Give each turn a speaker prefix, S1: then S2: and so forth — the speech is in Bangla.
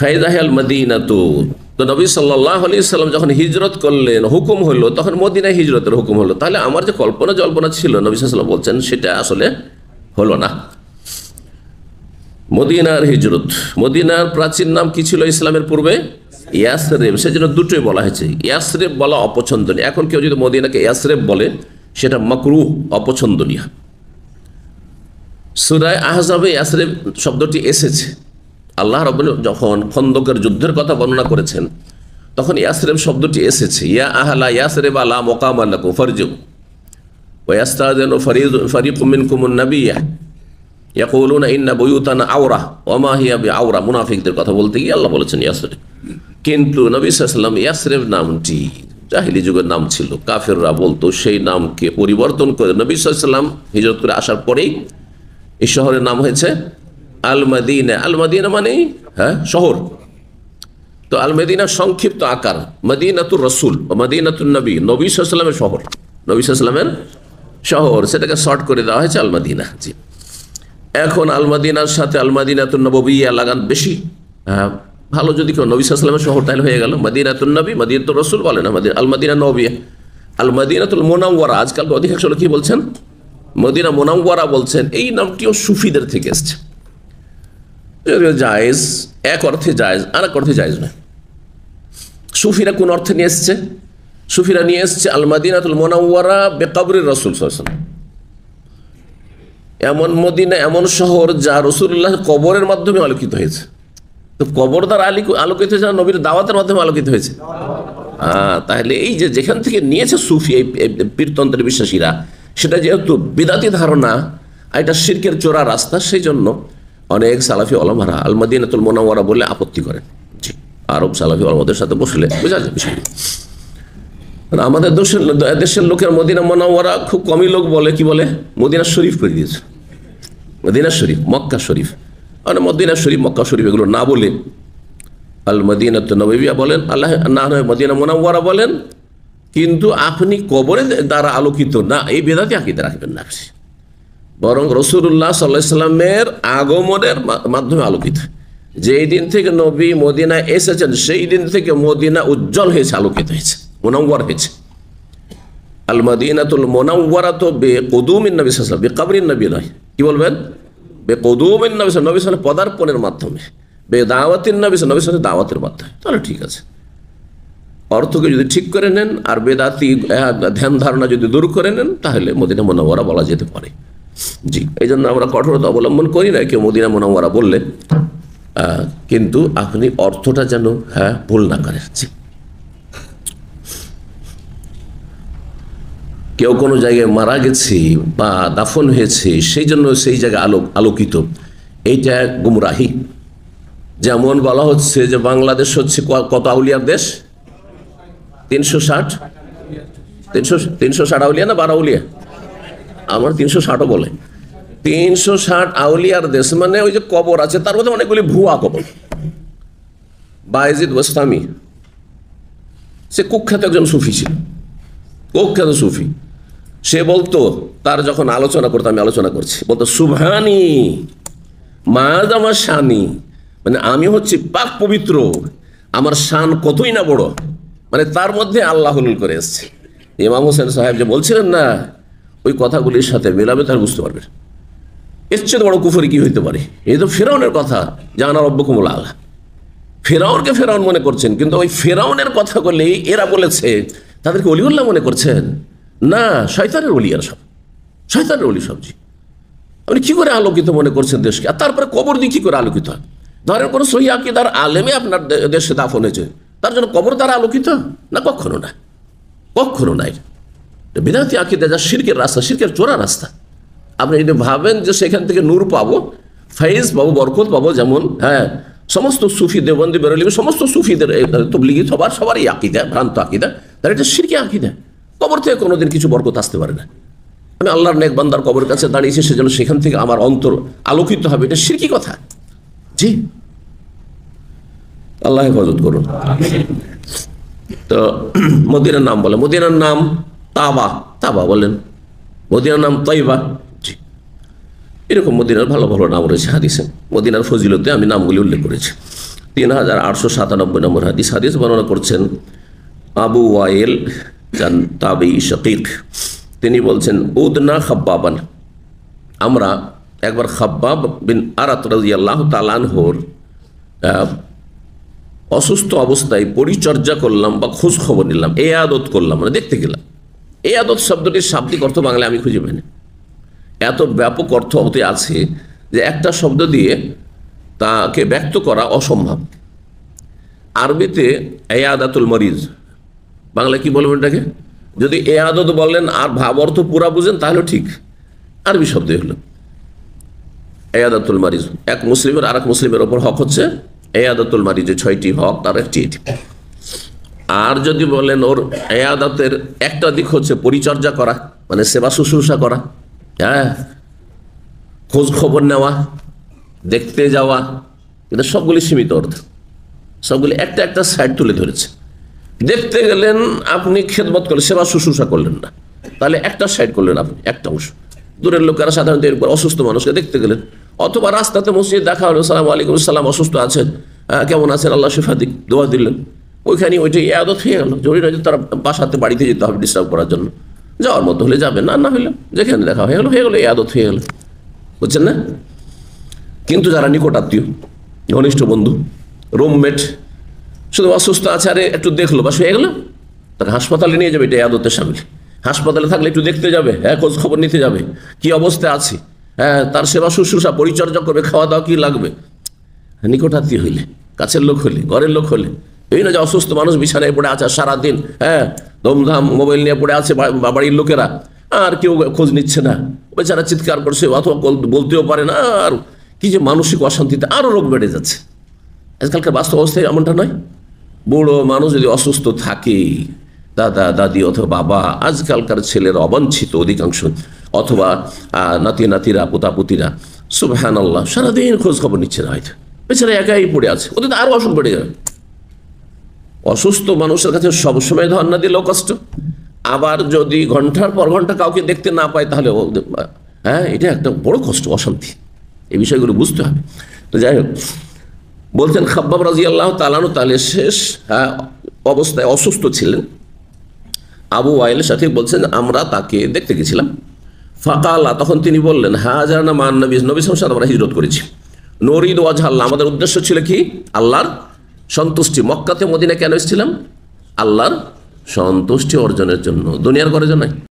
S1: ফাইদাহাল মদিনাতু, তো নবী সাল্লাল্লাহু আলাইহি সাল্লাম যখন হিজরত করলেন, হুকুম হলো, তখন মদিনায় হিজরতের হুকুম হলো। তাহলে আমার যে কল্পনা জল্পনা ছিল নবী সাল্লাল্লাহু আলাইহি ওয়াসাল্লাম বলছেন, সেটা আসলে হলো না। মদিনার হিজরত, মদিনার প্রাচীন নাম কি ছিল ইসলামের পূর্বে? ইয়াসরেব। সেজন্য দুটোই বলা হয়েছে। ইয়াসরেব বলা অপছন্দনীয়। এখন কেউ যদি মদিনাকে ইয়াসরেব বলে, সেটা মাকরুহ, অপছন্দনীয়। সূরা আহজাবে ইয়াসরেব শব্দটি এসেছে। আল্লাহ রাব্বুল যখন খন্দকের যুদ্ধের কথা বর্ণনা করেছেন, তখন ইয়াসরেব শব্দটি এসেছে। ইয়া আহলা ইয়াসরেব লা মুকামা লাকুম ফারজিউ ওয়া ইয়াস্তাযিনু ফারিকুম মিনকুমুন নাবিয়্যা ইয়াকুলুনা ইন্না বুয়ুতানা আওরা ওয়া মা হিয়া বিআওরা। মুনাফিকদের কথা বলতে গিয়ে আল্লাহ বলেছেন ইয়াসরেব। কিন্তু নবী সাল্লাল্লাহু আলাইহি ওয়াসাল্লাম ইয়াসরেব নামটি জাহিলি যুগের নাম ছিল, কাফেররা বলতো। সেই নামকে পরিবর্তন করে নবী সাল্লাল্লাহু আলাইহি ওয়াসাল্লাম হিজরত করে আসার পরেই এই শহরের নাম হয়েছে আল মদিনা। আল মদিনা মানে শহর। তো আল মদিনা সংক্ষিপ্ত আকার মদিনাতুর রাসূল বা মদিনাতুন নবী, নবী সাল্লাল্লাহু আলাইহি ওয়াসাল্লামের শহর, নবী সাল্লাল্লাহু আলাইহি ওয়াসাল্লামের শহর, সেটাকে শর্ট করে দেওয়া হয়েছে আল মদিনা। জি, এখন আল মদিনার সাথে আল মদিনাতুন নববিয়্যা লাগান বেশি ভালো। যদি কেউ নবী সাল্লাল্লাহু আলাইহি ওয়াসাল্লামের শহর, তাহলে হয়ে গেল মদিনাতুন নবী, মদিনাতুর রাসূল বলে না, আল মদিনা নববিয়্যা। আল মদিনাতুল মুনাওয়ারা, আজকাল অধিকাংশ লোক কি বলছেন? মদিনা মুনাওয়ারা বলছেন। এই নামটিও সুফিদের থেকে এসছে। জায়েজ, এক অর্থে জায়েজ, আর এক অর্থে জায়েজ নয়। সুফিরা কোন অর্থে নিয়ে এসছে? সুফিরা নিয়ে এসছে আল মদিনাতুল মুনাওয়ারা বিকবরির রাসূল সাল্লাল্লাহু আলাইহি ওয়াসাল্লাম। এমন মদিনা, এমন শহর যা রাসূলুল্লাহ কবরের মাধ্যমে আলোকিত হয়েছে। তো কবর দ্বারা আলোকিত হয়েছে, নবীর দাওয়াতের মাধ্যমে আলোকিত হয়েছে। তাহলে এই যে যেখান থেকে নিয়েছে সুফি, এই পীরতন্ত্রের বিশ্বাসীরা, সেটা যেহেতু বিদাতি ধারণা, এটা শিরকের চোরা রাস্তা, সেই জন্য অনেক সালাফি ওলামারা আল মদিনাতুল মুনাওয়ারা বলে আপত্তি করেন। জি, আরব সালাফি ওলামাদের সাথে বসলে বোঝা যায় বিষয়টি। আমাদের দেশের লোকের মদিনা মুনাওয়ারা খুব কমই লোক বলে, কি বলে? মদিনা শরীফ করে দিয়েছে। মদিনা শরীফ, মক্কা শরীফ, মানে মদিনা শরীফ, মক্কা শরীফ এগুলো না বলে আল মদিনাতুন নববিয়্যা বলেন, আল্লাহ না নয় মদিনা মুনাওয়ারা বলেন। কিন্তু আপনি কবরে দ্বারা আলোকিত না, এই বেদাতি আকীদা রাখবেন না, বরং রাসূলুল্লাহ সাল্লাল্লাহু আলাইহি ওয়াসাল্লামের আগমনের মাধ্যমে আলোকিত। যেই দিন থেকে নবী মদিনায় এসেছেন, সেই দিন থেকে মদিনা উজ্জ্বল হয়েছে, আলোকিত হয়েছে, মুনাওয়ার হয়েছে। আল মদিনাতুল মুনাওয়ারা তো বিকুদুমিন নবী সাল্লাল্লাহু আলাইহি ওয়াসাল্লাম, বিকবরিন নবী নয়। কি বলবেন? বিকুদুমিন নবী সাল্লাল্লাহু আলাইহি ওয়াসাল্লাম, পদার্পণের মাধ্যমে। বেদাওয়াতিন নবী সাল্লাল্লাহু আলাইহি ওয়াসাল্লাম, দাওয়াতের মাধ্যমে। তাহলে ঠিক আছে। অর্থকে যদি ঠিক করে নেন আর বেদাতি ধ্যান ধারণা যদি দূর করে নেন, তাহলে মদিনা মুনাওয়ারা বলা যেতে পারে। জি, এই জন্য আমরা কঠোরতা অবলম্বন করি না কেউ মদিনা মুনাওয়ারা বললে, কিন্তু আপনি অর্থটা যেন ভুল না করেন। কেউ কোনো জায়গায় মারা গেছে বা দাফন হয়েছে, সেই জন্য সেই জায়গায় আলোকিত, এইটা গুমরাহি। যেমন বলা হচ্ছে যে বাংলাদেশ হচ্ছে কত আউলিয়ার দেশ? 360 আউলিয়া না 12 আউলিয়া? আমার 360ও বলে। 360 আউলিয়ার দেশ, মানে ওই যে কবর আছে তার মধ্যে অনেকগুলি ভুয়া কবর। বায়েজিদ বোস্তামি, সে কুখ্যাত একজন সুফি ছিল, কুখ্যাত সুফি। সে বলতো, তার যখন আলোচনা করতো, আমি আলোচনা করছি, বলতো সুবহানি মাজ আমার শানি, মানে আমি হচ্ছি পাক পবিত্র, আমার শান কতই না বড়, মানে তার মধ্যে আল্লাহ হুলুল করে এসছে। ইমাম হোসেন সাহেব যে বলছিলেন না, ওই কথাগুলির সাথে মেলাবে, তাহলে বুঝতে পারবেন এর চেয়ে বড় কুফরি কি হইতে পারে। এই তো ফেরাউনের কথা, জানা রব্বুকুমুল আলা। ফেরাউনকে ফেরাউন মনে করছেন, কিন্তু ওই ফেরাউনের কথা বলেই এরা বলেছে তাদেরকে ওলিউল্লাহ মনে করছেন। না, শয়তানের ওলি, আর সব শয়তানের ওলি সবজি। আপনি কি করে আলোকিত মনে করছেন দেশকে? আর তারপরে কবর দিয়ে কি করে আলোকিত হয়? ধরেন কোনো সহিহ আকীদার আলেমে আপনার দেশে দাফন হয়েছে, তার জন্য কবর দ্বারা আলোকিত না? কখনো না, কখনো নাই। বিদাতি আকীদা, যা শিরকের রাস্তা, শিরকের চোরা রাস্তা। আপনি যদি ভাবেন যে সেখান থেকে নূর পাবো, ফাইজ পাবো, বরকত পাবো, যেমন সমস্ত সুফি, দেওবন্দি, বেরেলভী, সমস্ত সুফিদের, তবলিগি, সবারই আকীদা ভ্রান্ত আকীদা, তার এটা শিরকি আকীদা। কবর থেকে কোনোদিন কিছু বরকত আসতে পারে না। আমি আল্লাহর নেক বান্দার কবরের কাছে দাঁড়িয়েছি, সেজন্য সেখান থেকে আমার অন্তর আলোকিত হবে, এটা শিরকি কথা। জি, আল্লাহ হেফাজত করুন। তো মদিনার নাম বলে, মদিনার নাম তাবা বলেন, মদিনার নাম তাইবা। জি, এরকম মদিনার ভালো ভালো নাম রয়েছে হাদিসে। মদিনার ফজিলতে আমি নামগুলি উল্লেখ করেছি। 3897 নম্বর হাদিস। হাদিস বর্ণনা করছেন আবু ওয়াইল তাবেঈ শাকীক। তিনি বলছেন উদনা খাব্বাবান, আমরা একবার খাব্বাব বিন আরাত রাদিয়াল্লাহু তাআলা আনহুর অসুস্থ অবস্থায় পরিচর্যা করলাম বা খোঁজ খবর নিলাম, এ আদত করলাম, মানে দেখতে গেলাম। এই আদত শব্দটির শাব্দিক অর্থ বাংলায় আমি খুঁজে পাইনি। এত ব্যাপক অর্থ হতে আছে যে একটা শব্দ দিয়ে তাকে ব্যক্ত করা অসম্ভব। আরবিতে এয়াদাতুল মরিজ, বাংলায় কি বলবেন এটাকে? যদি এ আদত বলেন আর ভাব অর্থ পুরা বুঝেন তাহলে ঠিক, আরবি শব্দ হলো এয়াদাতুল মারিজ। এক মুসলিমের আর এক মুসলিমের ওপর হক হচ্ছে এয়াদাতুল মারিজে 6টি হক, তার একটি এটি। আর যদি বলেন ওর এয়াদাতের একটা দিক হচ্ছে পরিচর্যা করা, মানে সেবা শুশ্রূষা করা, হ্যাঁ, খোঁজ খবর নেওয়া, দেখতে যাওয়া, এটা সবগুলি সীমিত অর্থ, সবগুলি একটা একটা সাইড তুলে ধরেছে। দেখতে গেলেন আপনি খেদমত করলেন, সেবা শুশ্রূষা করলেন না, তাহলে একটা সাইড করলেন আপনি, একটা অংশ। দূরের লোকেরা সাধারণত এরপর অসুস্থ মানুষকে দেখতে গেলেন, অথবা রাস্তাতে মসজিদ দেখা হলো, সালাম আলাইকুম সালাম, অসুস্থ আছেন, কেমন আছেন, আল্লাহ শিফা দিক, দোয়া দিলেন, ওইখানে ওইটা আদত হয়ে গেল। জরুরি নয় যে তারা বাসাতে বাড়িতে যেতে হবে ডিস্টার্ব করার জন্য, যাওয়ার মতো হলে যাবেন, না না হলে যেখানে দেখা হয়ে গেলো এই আদত হয়ে গেল, বুঝছেন না? কিন্তু যারা নিকট আত্মীয়, ঘনিষ্ঠ বন্ধু, রুমমেট, শুধু অসুস্থ আছে, আরে একটু দেখলো বাস হয়ে গেল, তাকে হাসপাতালে নিয়ে যাবে, এটা আদতের সামিল। হাসপাতালে থাকলে একটু দেখতে যাবে, হ্যাঁ, খোঁজ খবর নিতে যাবে, কি অবস্থায় আছে, হ্যাঁ, তার সেবা শুশ্রূষা পরিচর্যা করবে, খাওয়া দাওয়া কি লাগবে। নিকট আত্মীয় হইলে, কাছের লোক হলে, ঘরের লোক হলে, এই না যে অসুস্থ মানুষ বিছানায় পড়ে আছে সারাদিন, হ্যাঁ, ধুমধাম মোবাইল নিয়ে পড়ে আছে বাড়ির লোকেরা, আর কেউ খোঁজ নিচ্ছে না, বেচারা চিৎকার করছে অথবা বলতেও পারে না, আর কি যে মানসিক অশান্তিতে আরও রোগ বেড়ে যাচ্ছে। আজকালকার বাস্তব অবস্থায় এমনটা নয়। বুড়ো মানুষ যদি অসুস্থ থাকে, দাদা দাদি অথবা বাবা, আজকালকার ছেলের অবাঞ্ছিত অধিকাংশ, অথবা নাতি নাতিরা, পোতাপুতিরা, সুবহানাল্লাহ, সারাদিন খোঁজ খবর নিচ্ছে না, হয়তো বেচারা একাই পড়ে আছে, ওদের তো আরও অসুখ বেড়ে যাবে। অসুস্থ মানুষের কাছে সবসময় ধর না দিলেও কষ্ট, আবার যদি ঘন্টার পর ঘন্টা কাউকে দেখতে না পায় তাহলে হ্যাঁ, এটা একটা বড় কষ্ট, অশান্তি। এই বিষয়গুলো বুঝতে হবে। তো যাই হোক, বলছেন খাব্বাব রাদিয়াল্লাহু তাআলা আনহু তাহলে শেষ অবস্থায় অসুস্থ ছিলেন। আবু ওয়াইলের সাথে বলছেন আমরা তাকে দেখতে গেছিলাম। ফাকালা, তখন তিনি বললেন, হাজারনা মান নবী, নবী সাল্লাল্লাহু আলাইহি ওয়াসাল্লাম, আমরা হিজরত করেছি, নরিদ ওয়াজহ আল্লাহ, আমাদের উদ্দেশ্য ছিল কি? আল্লাহর সন্তুষ্টি। মক্কাতে মদিনা কেন এসেছিলাম? আল্লাহর সন্তুষ্টি অর্জনের জন্য, দুনিয়ার করার জন্য নয়।